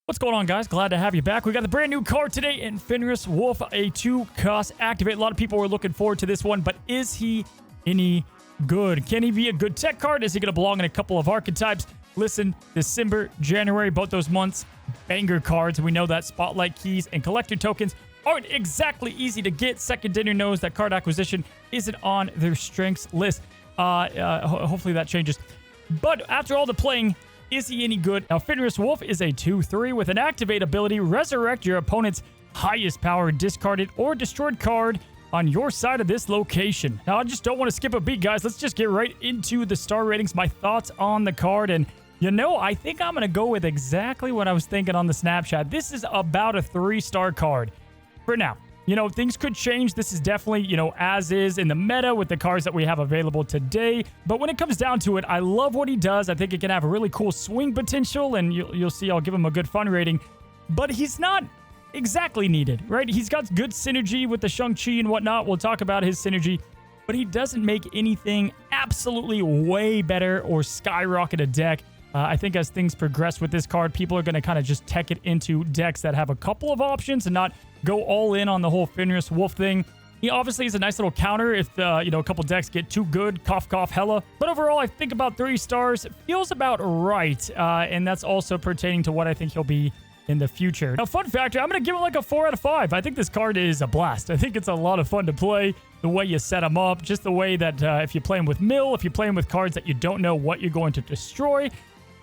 What's going on, guys? Glad to have you back. We got the brand new card today in Fenris Wolf, a 2-cost activate. A lot of people were looking forward to this one, but is he any good? Can he be a good tech card? Is he going to belong in a couple of archetypes? Listen, December, January, both those months, banger cards. We know that Spotlight keys and collector tokens aren't exactly easy to get. Second Dinner knows that card acquisition isn't on their strengths list. Hopefully that changes. But after all the playing, is he any good? Now, Fenris Wolf is a 2/3 with an activate ability. Resurrect your opponent's highest power discarded or destroyed card on your side of this location. Now, I just don't want to skip a beat, guys. Let's just get right into the star ratings, my thoughts on the card. And, you know, I think I'm going to go with exactly what I was thinking on the Snapchat. This is about a 3-star card for now. You know, things could change. This is definitely, you know, as is in the meta with the cards that we have available today. But when it comes down to it, I love what he does. I think it can have a really cool swing potential, and you'll see I'll give him a good fun rating. But he's not exactly needed, right? He's got good synergy with the Shang-Chi and whatnot. We'll talk about his synergy. But he doesn't make anything absolutely way better or skyrocket a deck. I think as things progress with this card, people are going to kind of just tech it into decks that have a couple of options and not go all in on the whole Fenris Wolf thing. He obviously is a nice little counter if, you know, a couple decks get too good, cough, cough, hella. But overall, I think about 3 stars. It feels about right, and that's also pertaining to what I think he'll be in the future. Now, fun factor, I'm going to give him like a 4 out of 5. I think this card is a blast. I think it's a lot of fun to play. The way you set him up, just the way that if you play him with mill, if you play him with cards that you don't know what you're going to destroy,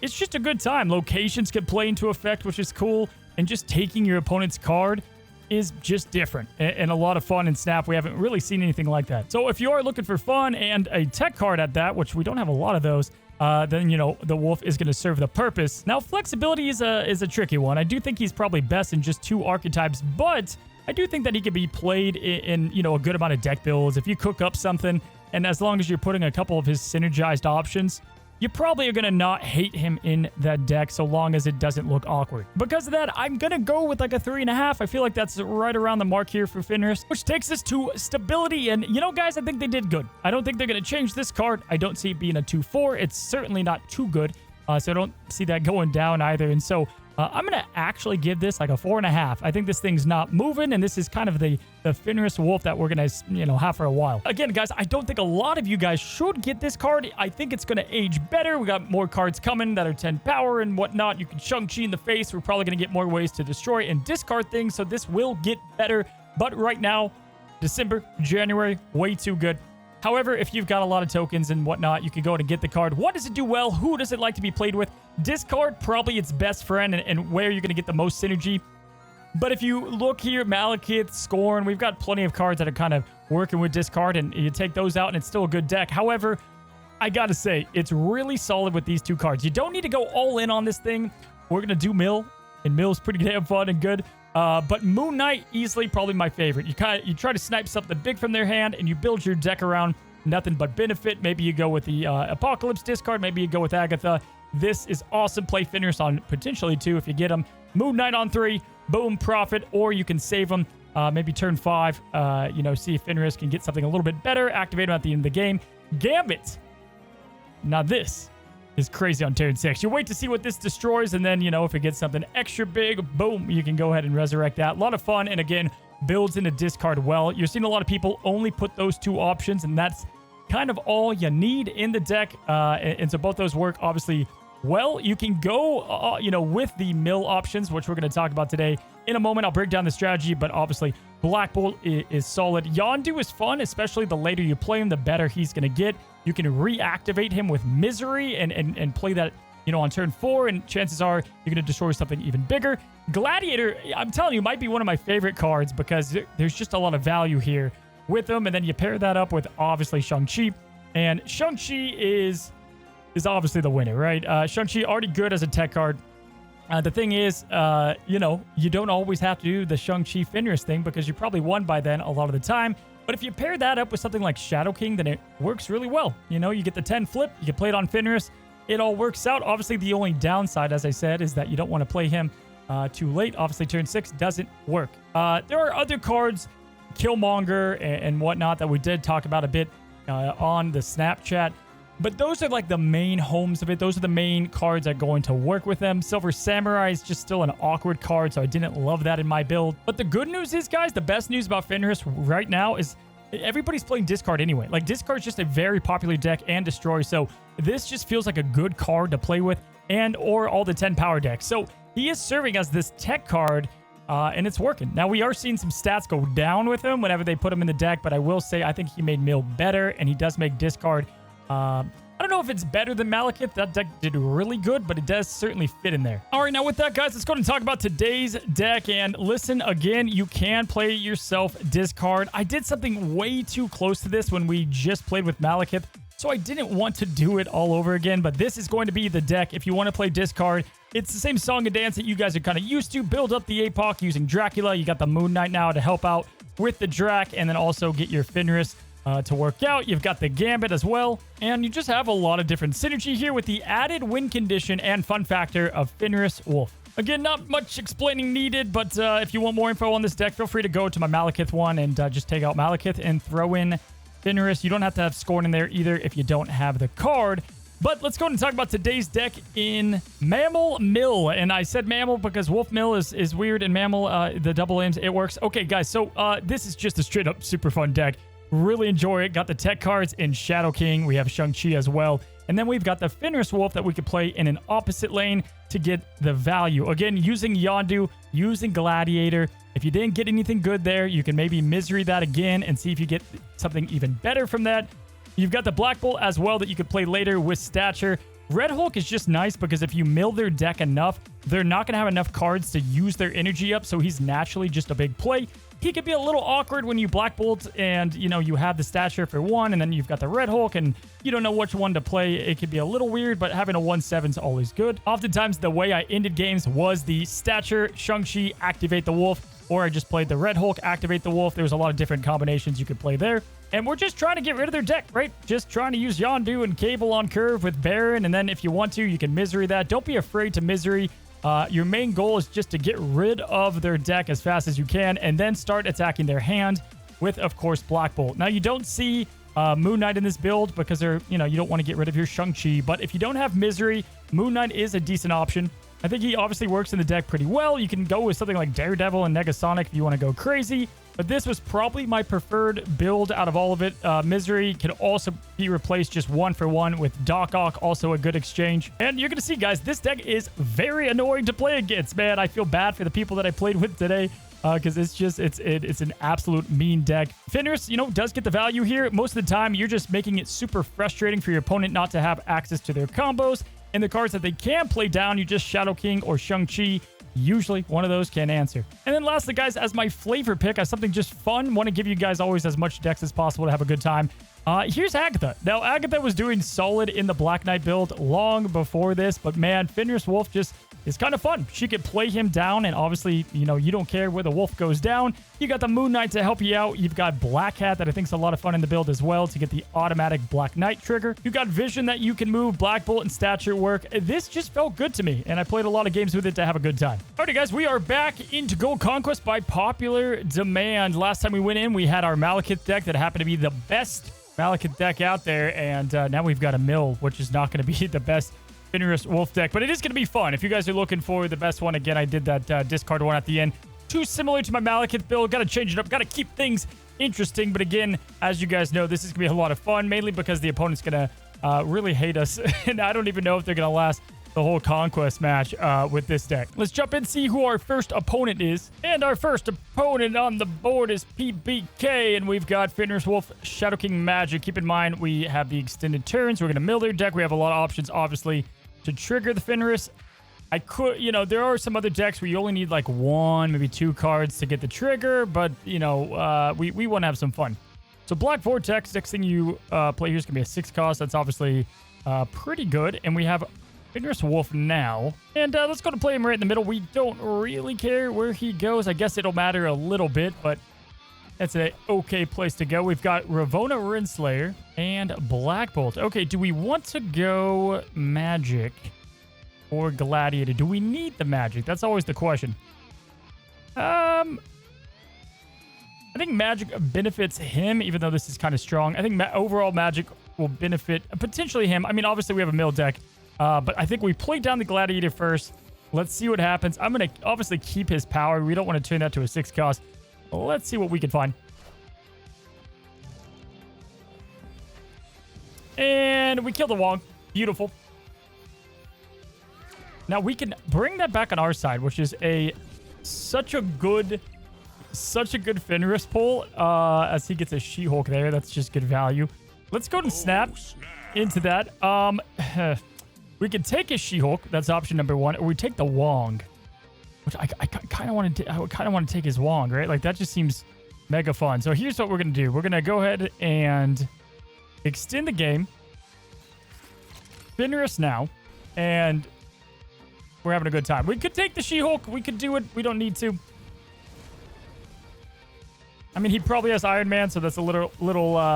it's just a good time. Locations can play into effect, which is cool. And just taking your opponent's card is just different and a lot of fun in Snap. We haven't really seen anything like that. So if you are looking for fun and a tech card at that, which we don't have a lot of those, then, you know, the Wolf is going to serve the purpose. Now, flexibility is a tricky one. I do think he's probably best in just 2 archetypes, but I do think that he could be played in, you know, a good amount of deck builds. If you cook up something, and as long as you're putting a couple of his synergized options, you probably are going to not hate him in that deck so long as it doesn't look awkward. Because of that, I'm going to go with like a 3.5. I feel like that's right around the mark here for Fenris, which takes us to stability. And, you know, guys, I think they did good. I don't think they're going to change this card. I don't see it being a 2/4. It's certainly not too good. So I don't see that going down either. And so I'm going to actually give this like a 4.5. I think this thing's not moving, and this is kind of the Fenris Wolf that we're going to, you know, have for a while. Again, guys, I don't think a lot of you guys should get this card. I think it's going to age better. We got more cards coming that are 10 power and whatnot. You can Shang-Chi in the face. We're probably going to get more ways to destroy and discard things, so this will get better. But right now, December, January, way too good. However, if you've got a lot of tokens and whatnot, you can go and get the card. What does it do well? Who does it like to be played with? Discard, probably its best friend and where you're going to get the most synergy. But if you look here, Malekith, Scorn, we've got plenty of cards that are kind of working with discard, and you take those out and it's still a good deck. However, I got to say, it's really solid with these 2 cards. You don't need to go all in on this thing. We're going to do Mill, and Mill's pretty damn fun and good. But Moon Knight, easily probably my favorite. You try to snipe something big from their hand, and you build your deck around nothing but benefit. Maybe you go with the Apocalypse discard. Maybe you go with Agatha. This is awesome. Play Fenris on potentially 2 if you get them. Moon Knight on 3. Boom, profit. Or you can save them. Maybe turn 5. You know, see if Fenris can get something a little bit better. Activate him at the end of the game. Gambit. Now this is crazy on turn 6. You wait to see what this destroys, and then, you know, if it gets something extra big, boom, you can go ahead and resurrect that. A lot of fun, and again, builds into discard well. You're seeing a lot of people only put those 2 options, and that's kind of all you need in the deck. And so both those work, obviously, well. You can go, you know, with the mill options, which we're going to talk about today. In a moment, I'll break down the strategy, but obviously, Black Bolt is solid. Yondu is fun, especially the later you play him, the better he's going to get. You can reactivate him with Misery and play that, you know, on turn 4, and chances are you're going to destroy something even bigger. Gladiator, I'm telling you, might be one of my favorite cards because there's just a lot of value here with them. And then you pair that up with, obviously, Shang-Chi. And Shang-Chi is obviously the winner, right? Shang-Chi already good as a tech card. The thing is, you know, you don't always have to do the Shang-Chi Fenris thing because you probably won by then a lot of the time. But if you pair that up with something like Shadow King, then it works really well. You know, you get the 10 flip, you can play it on Fenris. It all works out. Obviously, the only downside, as I said, is that you don't want to play him too late. Obviously, turn 6 doesn't work. There are other cards, Killmonger and whatnot, that we did talk about a bit on the Snapchat. But those are like the main homes of it. Those are the main cards that are going to work with them. Silver Samurai is just still an awkward card, so I didn't love that in my build. But the good news is, guys, the best news about Fenris right now is everybody's playing discard anyway. Like, discard's just a very popular deck and destroy, so this just feels like a good card to play with, and or all the 10 power decks. So he is serving as this tech card, and it's working. Now, we are seeing some stats go down with him whenever they put him in the deck, but I will say I think he made Mill better, and he does make discard. I don't know if it's better than Malekith. That deck did really good, but it does certainly fit in there. All right, now with that, guys, let's go and talk about today's deck. And listen, again, you can play yourself discard. I did something way too close to this when we just played with Malekith, so I didn't want to do it all over again. But this is going to be the deck if you want to play discard. It's the same song and dance that you guys are kind of used to. Build up the APOC using Dracula. You got the Moon Knight now to help out with the Drac, and then also get your Fenris to work out. You've got the Gambit as well, and you just have a lot of different synergy here with the added win condition and fun factor of Fenris Wolf. Again, not much explaining needed, but if you want more info on this deck, feel free to go to my Malekith one and just take out Malekith and throw in Fenris. You don't have to have Scorn in there either if you don't have the card. But let's go ahead and talk about today's deck in Mammal Mill. And I said Mammal because Wolf Mill is weird, and Mammal, the double M's, it works. Okay, guys, so this is just a straight up super fun deck. Really enjoy it. Got the tech cards in Shadow King. We have Shang-Chi as well. And then we've got the Fenris Wolf that we could play in an opposite lane to get the value. Again, using Yondu, using Gladiator. If you didn't get anything good there, you can maybe Misery that again and see if you get something even better from that. You've got the Black Bolt as well that you could play later with Stature. Red Hulk is just nice because if you mill their deck enough, they're not going to have enough cards to use their energy up, so he's naturally just a big play. He could be a little awkward when you Black Bolt and, you know, you have the Stature for one, and then you've got the Red Hulk, and you don't know which one to play. It could be a little weird, but having a 1/7 is always good. Oftentimes, the way I ended games was the Stature, Shang-Chi, activate the Wolf, or I just played the Red Hulk, activate the Wolf. There's a lot of different combinations you could play there. And we're just trying to get rid of their deck, right? Just trying to use Yondu and Cable on curve with Baron, and then if you want to, you can Misery that. Don't be afraid to Misery. Your main goal is just to get rid of their deck as fast as you can, and then start attacking their hand with, of course, Black Bolt. Now, you don't see Moon Knight in this build because they're, you don't want to get rid of your Shang-Chi, but if you don't have Misery, Moon Knight is a decent option. I think he obviously works in the deck pretty well. You can go with something like Daredevil and Negasonic if you want to go crazy, but this was probably my preferred build out of all of it. Misery can also be replaced just 1-for-1 with Doc Ock, also a good exchange. And you're going to see, guys, this deck is very annoying to play against, man. I feel bad for the people that I played with today because it's an absolute mean deck. Fenris, does get the value here. Most of the time, you're just making it super frustrating for your opponent not to have access to their combos. And the cards that they can play down, you just Shadow King or Shang-Chi. Usually one of those can answer. And then lastly, guys, as my flavor pick, as something just fun, want to give you guys always as much decks as possible to have a good time. Here's Agatha. Now, Agatha was doing solid in the Black Knight build long before this, but man, Fenris Wolf just is kind of fun. She could play him down, and obviously, you don't care where the wolf goes down. You got the Moon Knight to help you out. You've got Black Hat that I think is a lot of fun in the build as well to get the automatic Black Knight trigger. You got Vision that you can move, Black Bolt and Stature work. This just felt good to me, and I played a lot of games with it to have a good time. Alrighty, guys, we are back into Gold Conquest by popular demand. Last time we went in, we had our Malekith deck that happened to be the best Malekith deck out there, and now we've got a Mill, which is not going to be the best Fenris Wolf deck, but it is going to be fun. If you guys are looking for the best one, again, I did that discard one at the end. Too similar to my Malekith build. Got to change it up. Got to keep things interesting, but again, as you guys know, this is going to be a lot of fun, mainly because the opponent's going to really hate us, and I don't even know if they're going to last the whole Conquest match with this deck. Let's jump in and see who our first opponent is. And our first opponent on the board is PBK, and we've got Fenris Wolf, Shadow King Magic. Keep in mind, we have the extended turns. We're going to mill their deck. We have a lot of options, obviously, to trigger the Fenris. I could, there are some other decks where you only need like 1, maybe 2 cards to get the trigger, but, we want to have some fun. So Black Vortex, next thing you play here is going to be a 6 cost. That's obviously pretty good. And we have Fenris Wolf now. And let's go to play him right in the middle. We don't really care where he goes. I guess it'll matter a little bit, but that's an okay place to go. We've got Ravonna Renslayer and Black Bolt. Okay, do we want to go Magic or Gladiator? Do we need the Magic? That's always the question. I think Magic benefits him, even though this is kind of strong. I think overall Magic will benefit potentially him. I mean, obviously we have a mill deck, but I think we play down the Gladiator first. Let's see what happens. I'm going to obviously keep his power. We don't want to turn that to a 6 cost. Let's see what we can find. And we kill the Wong. Beautiful. Now we can bring that back on our side, which is such a good Fenris pull. As he gets a She-Hulk there, that's just good value. Let's go and snap into that. We can take his She-Hulk. That's option number 1, or we take the Wong, which I kind of want to. I kind of want to take his Wong, right? Like that just seems mega fun. So here's what we're gonna do. We're gonna go ahead and extend the game. Fenris now, and we're having a good time. We could take the She-Hulk. We could do it. We don't need to. I mean, he probably has Iron Man, so that's a little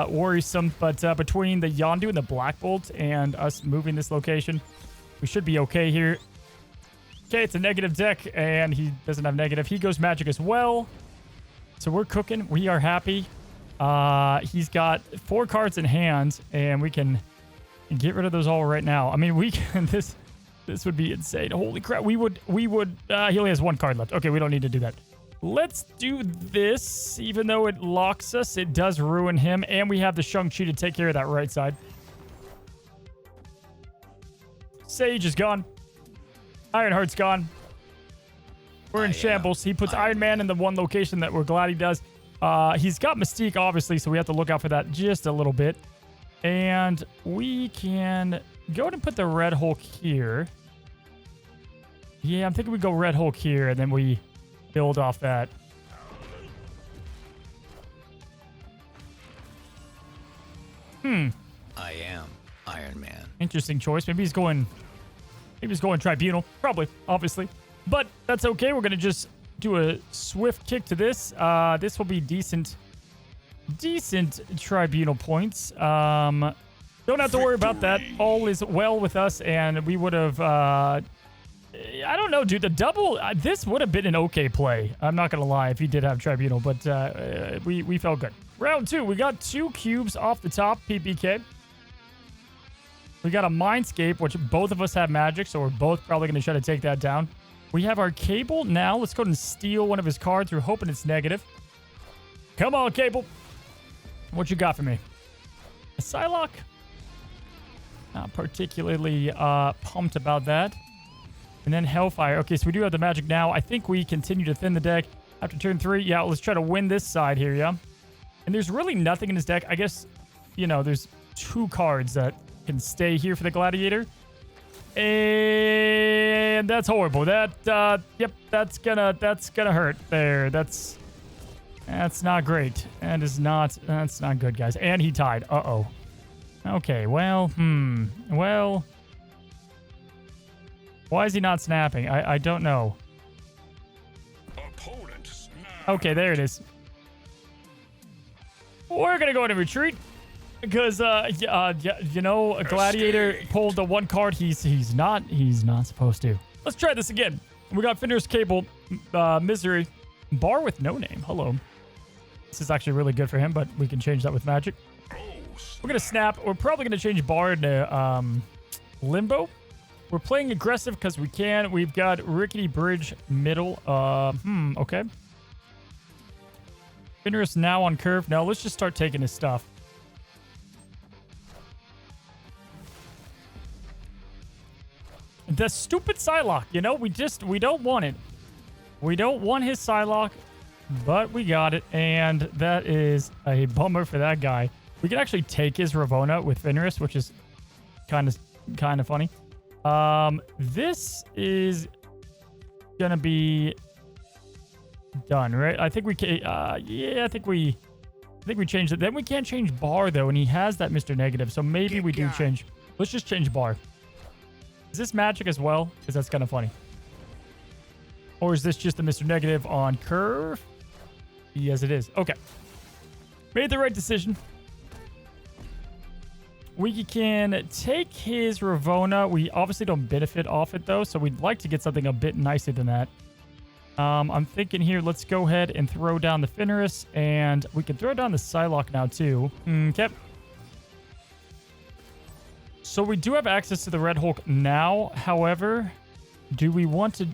worrisome. But between the Yondu and the Black Bolt and us moving this location, we should be okay here. Okay, it's a negative deck, and he doesn't have negative. He goes magic as well. So we're cooking. We are happy. He's got 4 cards in hand, and we can get rid of those all right now. I mean, we can... This would be insane. Holy crap. We would, he only has 1 card left. Okay, we don't need to do that. Let's do this. Even though it locks us, it does ruin him. And we have the Shang-Chi to take care of that right side. Sage is gone. Ironheart's gone. We're in shambles. He puts Iron Man in the one location that we're glad he does. He's got Mystique, obviously, so we have to look out for that just a little bit. And we can go ahead and put the Red Hulk here. Yeah, I'm thinking we go Red Hulk here, and then we build off that. I am Iron Man. Interesting choice. Maybe he's going Tribunal. Probably, obviously. But that's okay. We're going to just do a swift kick to this. This will be decent Tribunal points. Don't have to worry about that. All is well with us, and we would have... I don't know, dude. The double... this would have been an okay play. I'm not going to lie if he did have Tribunal, but we felt good. Round 2. We got 2 cubes off the top, PPK. We got a Mindscape, which both of us have magic, so we're both probably going to try to take that down. We have our Cable now. Let's go ahead and steal one of his cards. We're hoping it's negative. Come on, Cable. What you got for me? A Psylocke? Not particularly pumped about that. And then Hellfire. Okay, so we do have the magic now. I think we continue to thin the deck after turn 3. Yeah, let's try to win this side here, yeah? And there's really nothing in his deck. I guess, you know, there's 2 cards that can stay here for the Gladiator. And that's horrible. That, yep, that's gonna hurt there. That's not great. That's not good, guys. And he tied. Uh-oh. Okay, well, well... Why is he not snapping? I don't know. Okay, there it is. We're gonna go into retreat because you know, a Gladiator pulled the 1 card he's not supposed to. Let's try this again. We got Fenris, Cable, Misery, Bar with no name. Hello. This is actually really good for him, but we can change that with magic. We're gonna snap. We're probably gonna change Bar into Limbo. We're playing aggressive because we can. We've got Rickety Bridge middle. Okay. Fenris now on curve. Now let's just start taking his stuff. The stupid Psylocke, you know, we don't want it. We don't want his Psylocke, but we got it, and that is a bummer for that guy. We can actually take his Ravonna with Fenris, which is kind of funny. This is gonna be done, right? I think we can. Yeah, I think we changed it. Then we can't change Bar though, and he has that Mr. Negative, so maybe we do change. Let's just change Bar. Is this magic as well? Because that's kind of funny. Or is this just the Mr. Negative on curve? Yes, it is. Okay. Made the right decision. We can take his Ravonna. We obviously don't benefit off it, though, so we'd like to get something a bit nicer than that. I'm thinking here, let's go ahead and throw down the Fenris, and we can throw down the Psylocke now, too. Okay. So we do have access to the Red Hulk now. However, do we want to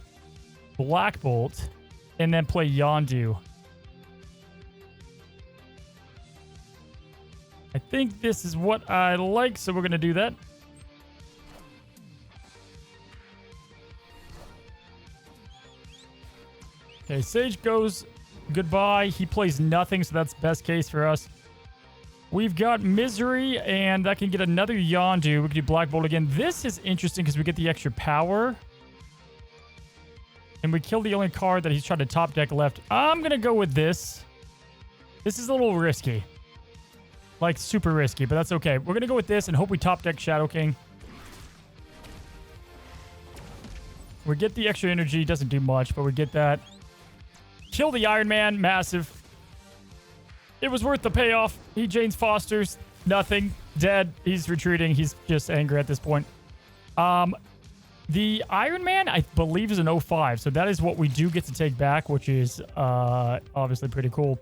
Black Bolt and then play Yondu? I think this is what I like, so we're going to do that. Okay, Sage goes goodbye. He plays nothing, so that's best case for us. We've got Misery, and that can get another Yondu. We can do Black Bolt again. This is interesting because we get the extra power. And we kill the only card that he's trying to top deck left. I'm going to go with this. This is a little risky. Like, super risky, but that's okay. We're going to go with this and hope we top deck Shadow King. We get the extra energy. Doesn't do much, but we get that. Kill the Iron Man. Massive. It was worth the payoff. He Jane's Foster's. Nothing. Dead. He's retreating. He's just angry at this point. The Iron Man, I believe, is an 05. So that is what we do get to take back, which is obviously pretty cool.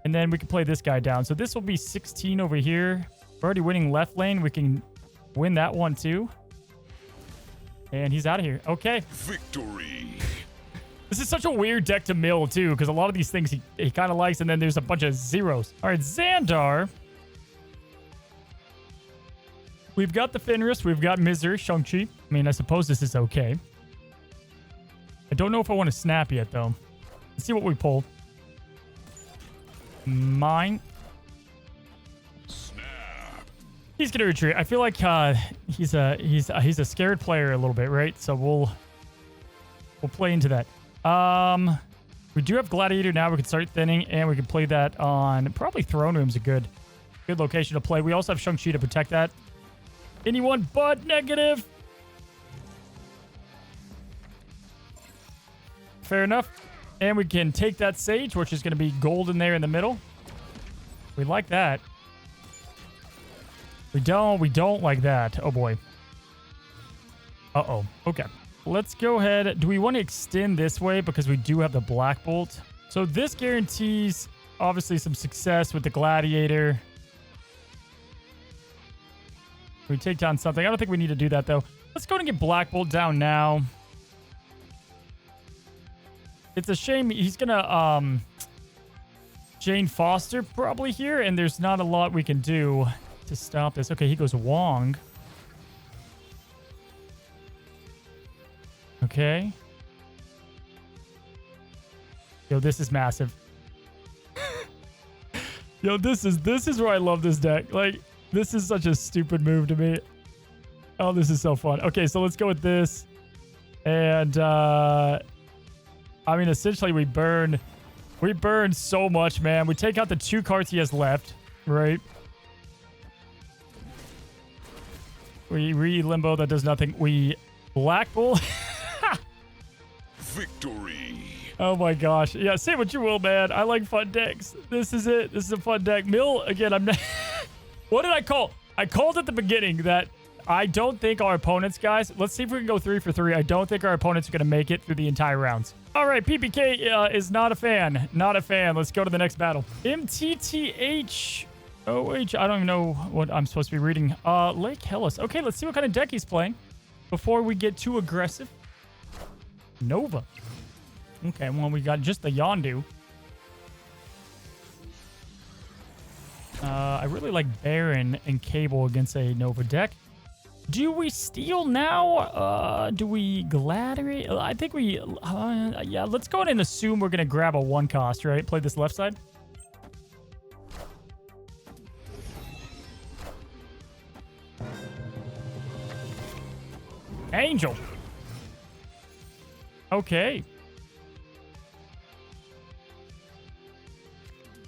And then we can play this guy down. So this will be 16 over here. We're already winning left lane. We can win that one too. And he's out of here. Okay. Victory. This is such a weird deck to mill, too, because a lot of these things he kind of likes, and then there's a bunch of zeros. All right, Xandar. We've got the Fenris. We've got Misery, Shang-Chi. I mean, I suppose this is okay. I don't know if I want to snap yet, though. Let's see what we pull. Mine. Snap. He's going to retreat. I feel like he's a scared player a little bit, right? So we'll play into that. We do have Gladiator now. We can start thinning, and we can play that on probably Throne Room's a good location to play. We also have Shang-Chi to protect that. Anyone but negative. Fair enough. And we can take that Sage, which is going to be golden there in the middle. We like that. We don't like that. Oh boy. Uh-oh. Okay. Let's go ahead. Do we want to extend this way because we do have the Black Bolt? So this guarantees obviously some success with the Gladiator. We take down something. I don't think we need to do that though. Let's go and get Black Bolt down now. It's a shame he's gonna Jane Foster probably here, and there's not a lot we can do to stop this. Okay, he goes Wong. Okay. Yo, this is massive. Yo, this is where I love this deck. Like, this is such a stupid move to me. Oh, this is so fun. Okay, so let's go with this. And I mean, essentially we burn so much, man. We take out the 2 cards he has left, right? We re-limbo, that does nothing. We Black Bull. Victory. Oh my gosh. Yeah, say what you will, man. I like fun decks. This is it. This is a fun deck. Mill, again, I'm not... What did I call? I called at the beginning that I don't think our opponents, guys... Let's see if we can go 3 for 3. I don't think our opponents are going to make it through the entire rounds. All right, PPK is not a fan. Not a fan. Let's go to the next battle. MTTH... OH, I don't even know what I'm supposed to be reading. Lake Hellas. Okay, let's see what kind of deck he's playing before we get too aggressive. Nova. Okay, well, we got just the Yondu. I really like Baron and Cable against a Nova deck. Do we steal now? Do we Gladiate? I think we... yeah, let's go ahead and assume we're going to grab a 1 cost, right? Play this left side. Angel. Okay.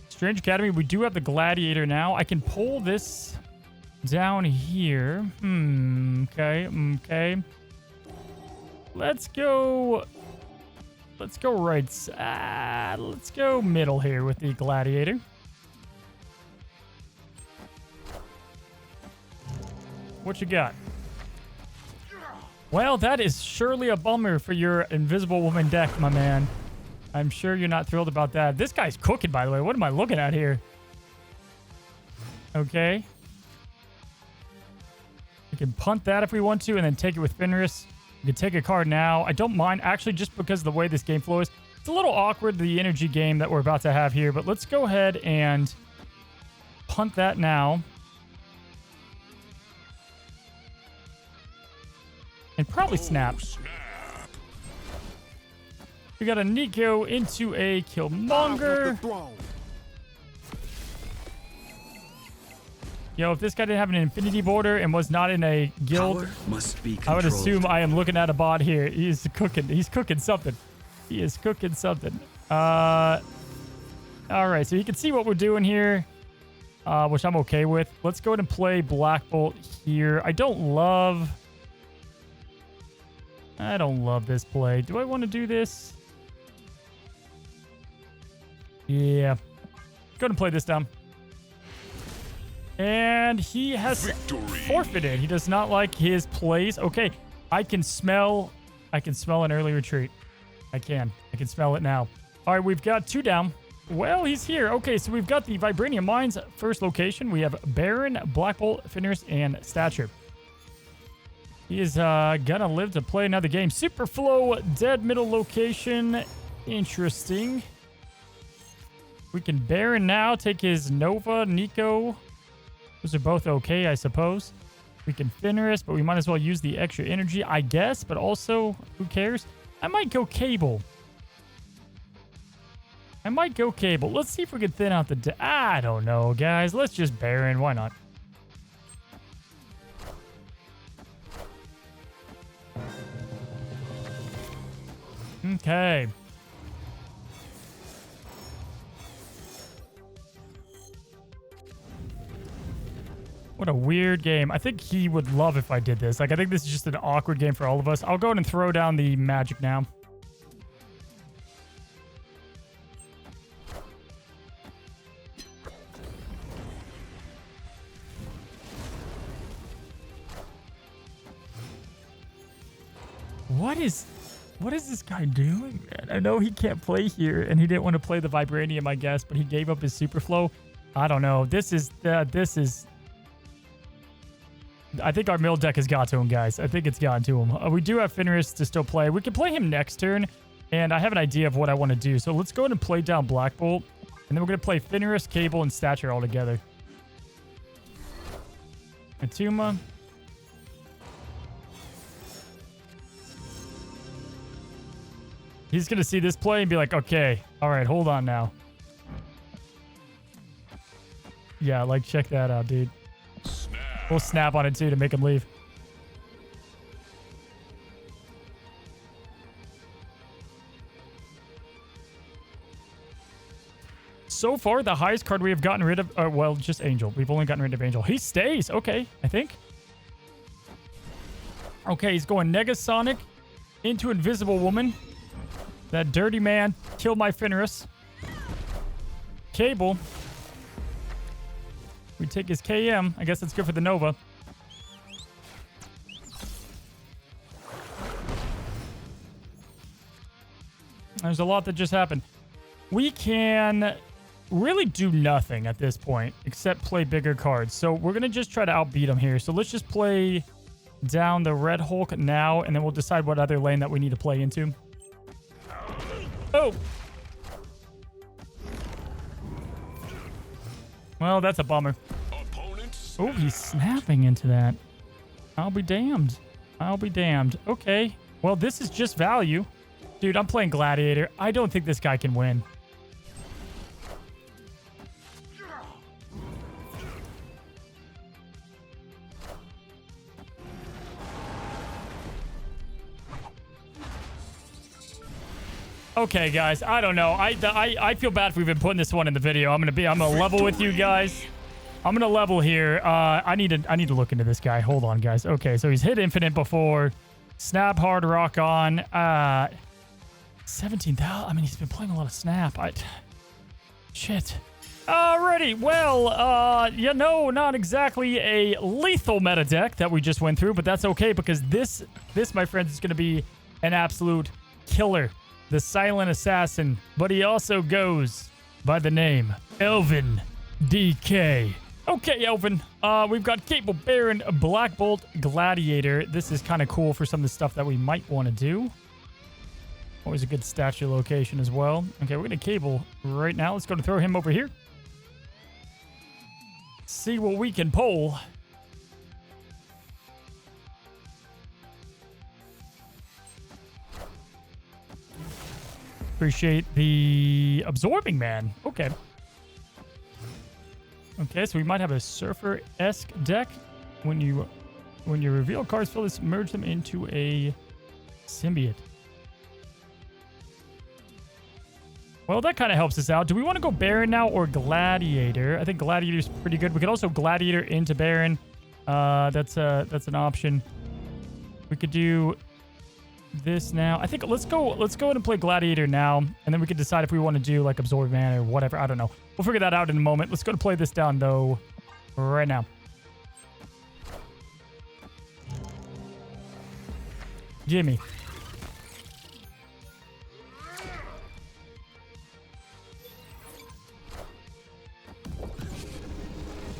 Strange Academy. We do have the Gladiator now. I can pull this down here. Okay. Okay. Let's go right. Let's go middle here with the Gladiator. What you got? Well, that is surely a bummer for your Invisible Woman deck, my man. I'm sure you're not thrilled about that. This guy's cooking, by the way. What am I looking at here? Okay. can punt that if we want to and then take it with Fenris. We can take a card now. I don't mind, actually, just because of the way this game flows. It's a little awkward, the energy game that we're about to have here, but let's go ahead and punt that now. And probably snap. We got a Nico into a Killmonger. Yo, if this guy didn't have an infinity border and was not in a guild, must be I would assume I am looking at a bot here. He's cooking. He's cooking something. He is cooking something. All right, so you can see what we're doing here, which I'm okay with. Let's go ahead and play Black Bolt here. I don't love this play. Do I want to do this? Yeah. Go ahead and play this down. And he has forfeited. He does not like his plays. Okay, I can smell an early retreat. I can smell it now. All right, we've got 2 down. Well, he's here. Okay, so we've got the Vibranium Mines first location. We have Baron, Black Bolt, Fenris, and Stature. He is gonna live to play another game. Superflow, dead middle location. Interesting. We can Baron now, take his Nova, Nico. Those are both okay, I suppose. We can Fenris, but we might as well use the extra energy, I guess. But also, who cares? I might go Cable. Let's see if we can thin out the... I don't know, guys. Let's just Baron. Why not? Okay. What a weird game. I think he would love if I did this. Like, I think this is just an awkward game for all of us. I'll go ahead and throw down the magic now. What is this guy doing, man? I know he can't play here, and he didn't want to play the Vibranium, I guess, but he gave up his Superflow. I don't know. This is... I think our mill deck has got to him, guys. I think it's gotten to him. We do have Fenris to still play. We can play him next turn, and I have an idea of what I want to do. So let's go ahead and play down Black Bolt, and then we're going to play Fenris, Cable, and Stature all together. Atuma. He's going to see this play and be like, okay, all right, hold on now. Yeah, like, check that out, dude. We'll snap on it, too, to make him leave. So far, the highest card we have gotten rid of... well, just Angel. We've only gotten rid of Angel. He stays. Okay, I think. Okay, he's going Negasonic into Invisible Woman. That dirty man killed my Fenris. Cable. We take his KM. I guess that's good for the Nova. There's a lot that just happened. We can really do nothing at this point except play bigger cards. So we're going to just try to outbeat him here. So let's just play down the Red Hulk now, and then we'll decide what other lane that we need to play into. Oh! Well, that's a bummer. Oh, he's snapping into that. I'll be damned. I'll be damned. Okay. Well, this is just value. Dude, I'm playing Gladiator. I don't think this guy can win. Okay, guys. I don't know. I feel bad if we've been putting this one in the video. I'm gonna level with you guys. I'm gonna level here. I need to look into this guy. Hold on, guys. Okay, so he's hit infinite before. Snap hard, rock on. 17,000. I mean, he's been playing a lot of snap. Shit. Alrighty. Well, yeah, no, not exactly a lethal meta deck that we just went through, but that's okay because this, my friends, is gonna be an absolute killer. The Silent Assassin, but he also goes by the name Elvin DK. Okay, Elvin. We've got Cable Baron, Black Bolt, Gladiator. This is kind of cool for some of the stuff that we might want to do. Always a good statue location as well. Okay, we're going to Cable right now. Let's go to throw him over here. See what we can pull. Appreciate the Absorbing Man. Okay. Okay, so we might have a Surfer-esque deck. When you reveal cards, fill this, merge them into a symbiote. Well, that kind of helps us out. Do we want to go Baron now or Gladiator? I think Gladiator's pretty good. We could also Gladiator into Baron. That's an option. We could do this now. I think let's go ahead and play Gladiator now, and then we can decide if we want to do like Absorb Man or whatever. I don't know. We'll figure that out in a moment. Let's go to play this down though right now. Jimmy.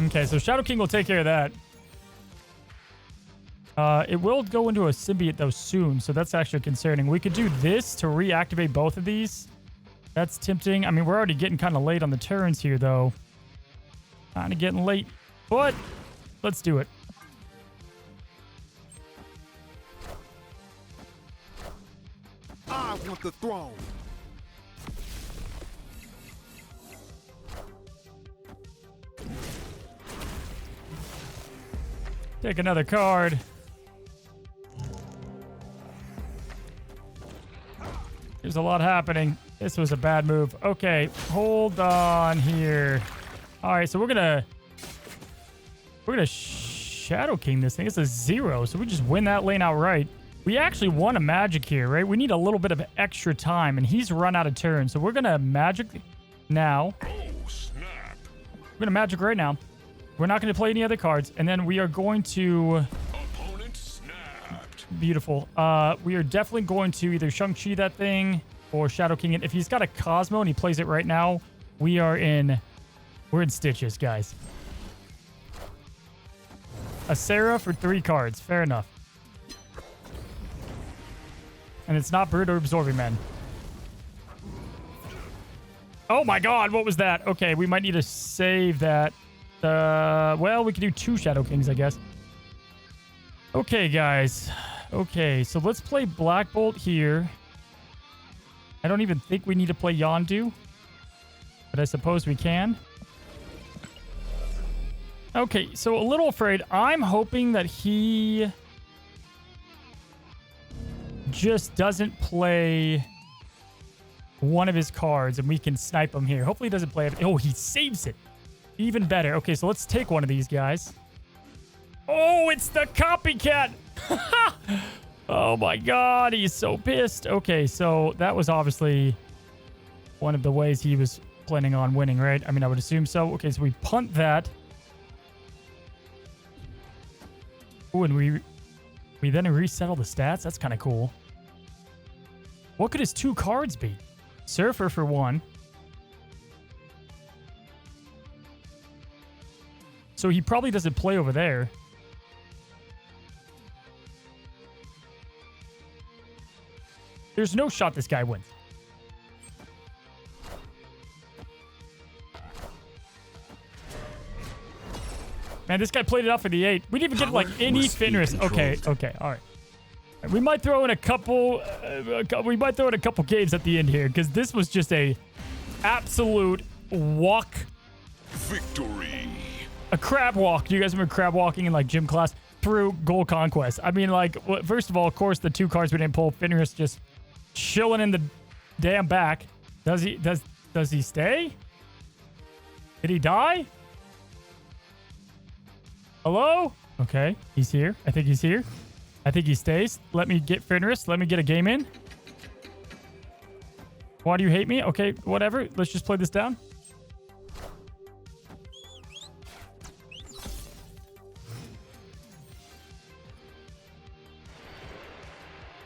Okay, so Shadow King will take care of that. It will go into a symbiote though soon, so that's actually concerning. We could do this to reactivate both of these. That's tempting. I mean, we're already getting kind of late on the turns here though. Kind of getting late, but let's do it. I want the throne. Take another card. There's a lot happening. This was a bad move. Okay, hold on here. All right, so we're gonna Shadow King this thing. It's a 0, so we just win that lane outright. We actually won a magic here, right? We need a little bit of extra time, and he's run out of turns, so we're gonna magic now. Oh, snap. We're gonna magic right now. We're not gonna play any other cards, and then we are going to. Opponent snapped. Beautiful. We are definitely going to either Shang-Chi that thing or Shadow King it. If he's got a Cosmo and he plays it right now, we're in stitches, guys. A Sarah for 3 cards. Fair enough. And it's not Bird or Absorbing Man. Oh my god, what was that? Okay, we might need to save that. Well, we could do 2 Shadow Kings, I guess. Okay, guys. Okay, so let's play Black Bolt here. I don't even think we need to play Yondu, but I suppose we can. Okay, so a little afraid. I'm hoping that he just doesn't play one of his cards and we can snipe him here. Hopefully he doesn't play it. Oh, he saves it. Even better. Okay, so let's take one of these guys. Oh, it's the copycat. Oh my god, he's so pissed. Okay, so that was obviously one of the ways he was planning on winning, right? I mean, I would assume so. Okay, so we punt that. Oh, and we then resettle the stats. That's kind of cool. What could his 2 cards be? Surfer for 1. So he probably doesn't play over there. There's no shot this guy wins. Man, this guy played it out for the 8. We didn't even get like any Fenris. Okay, all right. We might throw in a couple. We might throw in a couple games at the end here because this was just a absolute walk. Victory. A crab walk. Do you guys remember crab walking in like gym class through Gold Conquest? I mean, like, first of all, of course, the 2 cards we didn't pull. Fenris just chilling in the damn back. Does he stay? Did he die? Hello? Okay, he's here. I think he's here. I think he stays. Let me get Fenris. Let me get a game in. Why do you hate me? Okay, whatever. Let's just play this down.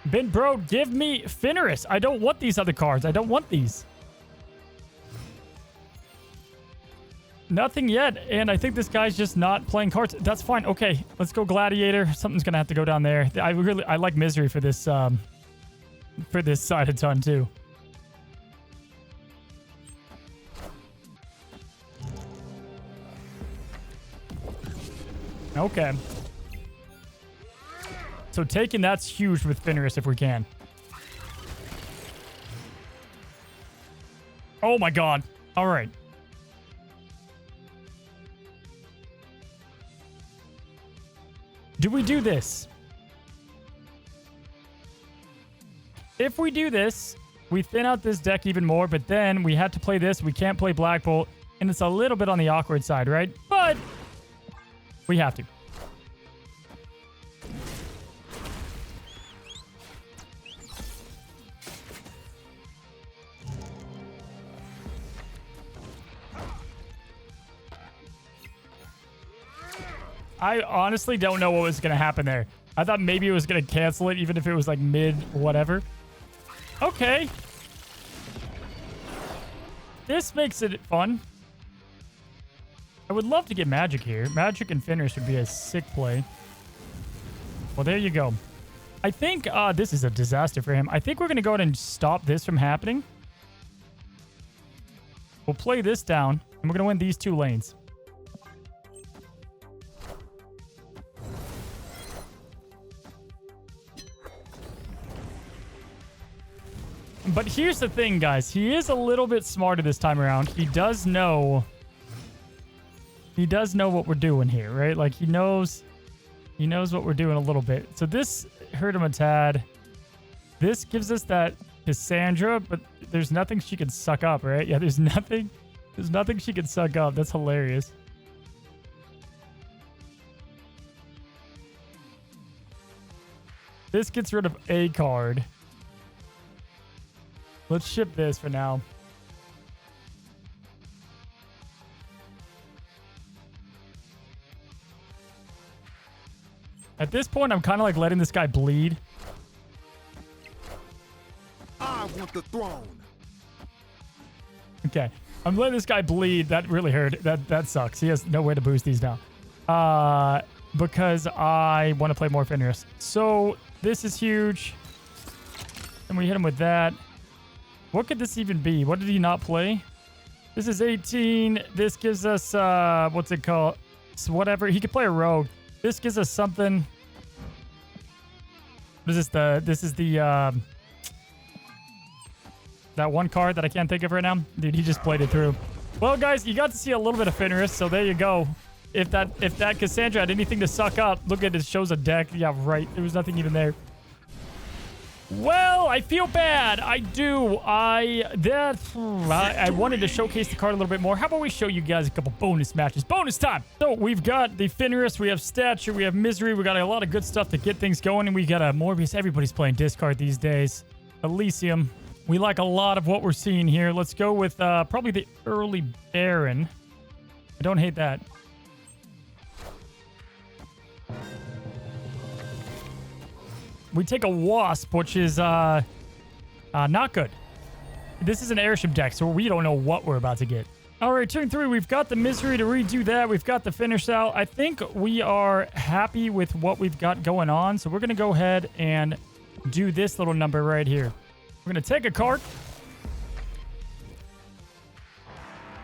Ben Bro, give me Fenris. I don't want these other cards. I don't want these. Nothing yet, and I think this guy's just not playing cards. That's fine. Okay, let's go Gladiator. Something's gonna have to go down there. I like Misery for this side a ton too. Okay. So taking that's huge with Fenris if we can. Oh my god. All right. Do we do this? If we do this, we thin out this deck even more, but then we have to play this. We can't play Black Bolt, and it's a little bit on the awkward side, right? But we have to. I honestly don't know what was going to happen there. I thought maybe it was going to cancel it, even if it was like mid whatever. Okay. This makes it fun. I would love to get Magic here. Magic and Fenris would be a sick play. Well, there you go. I think this is a disaster for him. I think we're going to go ahead and stop this from happening. We'll play this down, and we're going to win these 2 lanes. But here's the thing, guys. He is a little bit smarter this time around. He does know what we're doing here, right? Like, he knows what we're doing a little bit. So this hurt him a tad. This gives us that Cassandra, but there's nothing she can suck up, right? Yeah, there's nothing she can suck up. That's hilarious. This gets rid of a card. Let's ship this for now. At this point, I'm kind of like letting this guy bleed. I want the throne. Okay. I'm letting this guy bleed. That really hurt. That sucks. He has no way to boost these now. Because I want to play more Fenris. So this is huge. And we hit him with that. What could this even be? What did he not play? This is 18. This gives us, what's it called? So whatever. He could play a rogue. This gives us something. What is this? This is the, that one card that I can't think of right now. Dude, he just played it through. Well, guys, you got to see a little bit of Fenris, so there you go. If that Cassandra had anything to suck up, look at it, shows a deck. Yeah, right. There was nothing even there. Well, I feel bad. I do. I wanted to showcase the card a little bit more. How about we show you guys a couple bonus matches? Bonus time! So we've got the Fenris, we have Stature, we have Misery. We got a lot of good stuff to get things going. And we got a Morbius. Everybody's playing discard these days. Elysium. We like a lot of what we're seeing here. Let's go with probably the early Baron. I don't hate that. We take a Wasp, which is not good. This is an airship deck, so we don't know what we're about to get. All right, turn 3, we've got the Misery to redo that. We've got the finish out. I think we are happy with what we've got going on, so we're going to go ahead and do this little number right here. We're going to take a card.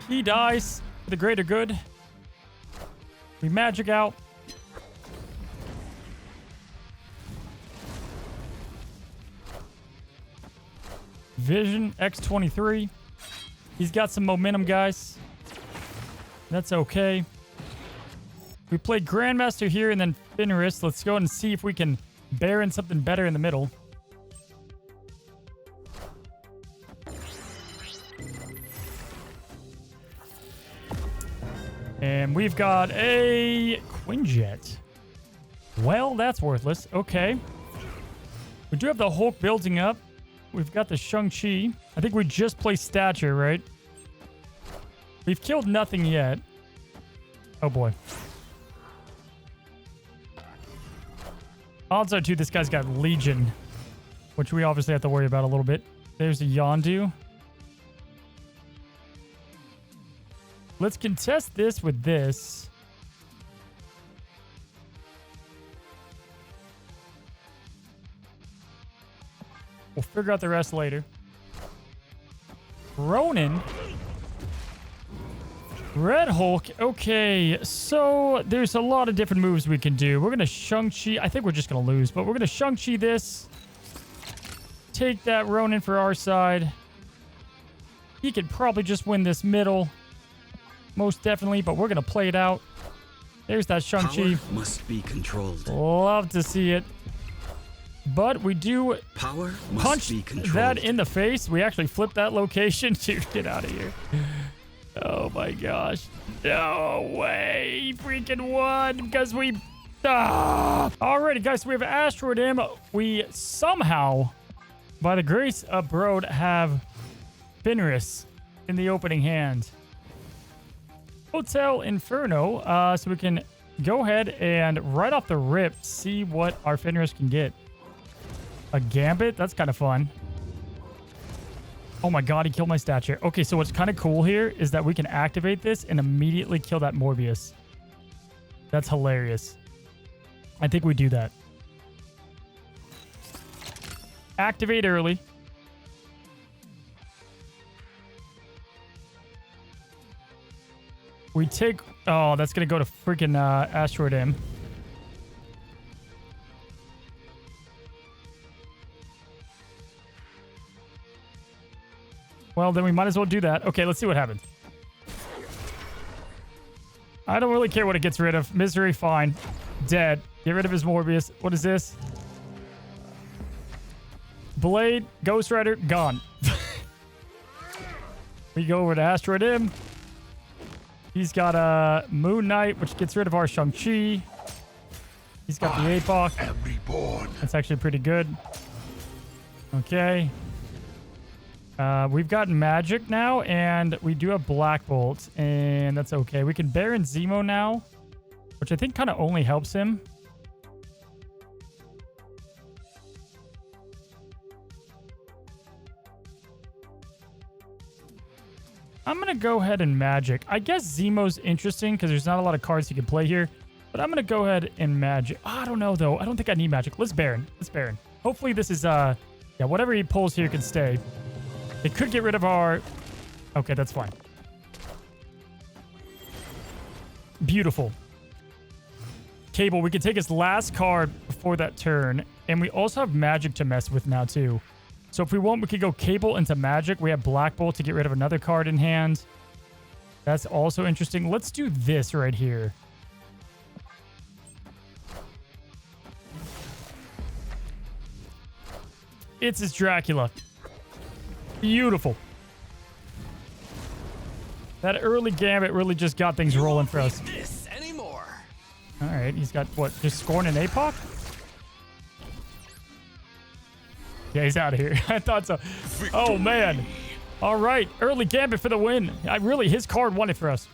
He dies for the greater good. We magic out. Vision X23. He's got some momentum, guys. That's okay. We played Grandmaster here and then Fenris. Let's go and see if we can Baron something better in the middle. And we've got a Quinjet. Well, that's worthless. Okay. We do have the Hulk building up. We've got the Shang-Chi. I think we just play Stature, right? We've killed nothing yet. Oh, boy. Odds are, too, this guy's got Legion, which we obviously have to worry about a little bit. There's a Yondu. Let's contest this with this. We'll figure out the rest later. Ronin. Red Hulk. Okay, so there's a lot of different moves we can do. We're going to Shang-Chi. I think we're just going to lose, but we're going to Shang-Chi this. Take that Ronin for our side. He could probably just win this middle. Most definitely, but we're going to play it out. There's that Shang-Chi. Power must be controlled. Love to see it. But we do Power must punch be controlled. that in the face. We actually flipped that location. Dude, get out of here. Oh my gosh. No way. He freaking won because we... Alrighty, guys. So we have Asteroid M. We somehow, by the grace of Brode, have Fenris in the opening hand. Hotel Inferno. So we can go ahead and right off the rip see what our Fenris can get. A Gambit? That's kind of fun. Oh my god, he killed my statue. Okay, so what's kind of cool here is that we can activate this and immediately kill that Morbius. That's hilarious. I think we do that. Activate early. We take... Oh, that's going to go to freaking Asteroid M. Well, then we might as well do that. Okay, let's see what happens. I don't really care what it gets rid of. Misery, fine. Dead. Get rid of his Morbius. What is this? Blade, Ghost Rider, gone. We go over to Asteroid M. He's got a Moon Knight, which gets rid of our Shang-Chi. He's got the APOC. That's actually pretty good. Okay. We've got Magic now, and we do have Black Bolt, and that's okay. We can Baron Zemo now, which I think kind of only helps him. I'm going to go ahead and Magic. I guess Zemo's interesting because there's not a lot of cards you can play here, but I'm going to go ahead and Magic. Oh, I don't know, though. I don't think I need Magic. Let's Baron. Let's Baron. Hopefully this is, yeah, whatever he pulls here can stay. It could get rid of our... Okay, that's fine. Beautiful. Cable, we can take his last card before that turn. And we also have Magic to mess with now, too. So if we want, we could go Cable into Magic. We have Black Bolt to get rid of another card in hand. That's also interesting. Let's do this right here. It's his Dracula. Beautiful. That early Gambit really just got things rolling for us. This anymore. All right, he's got what? Just Scorn and APOC? Yeah, he's out of here. I thought so. Oh man. All right, early Gambit for the win. His card won it for us.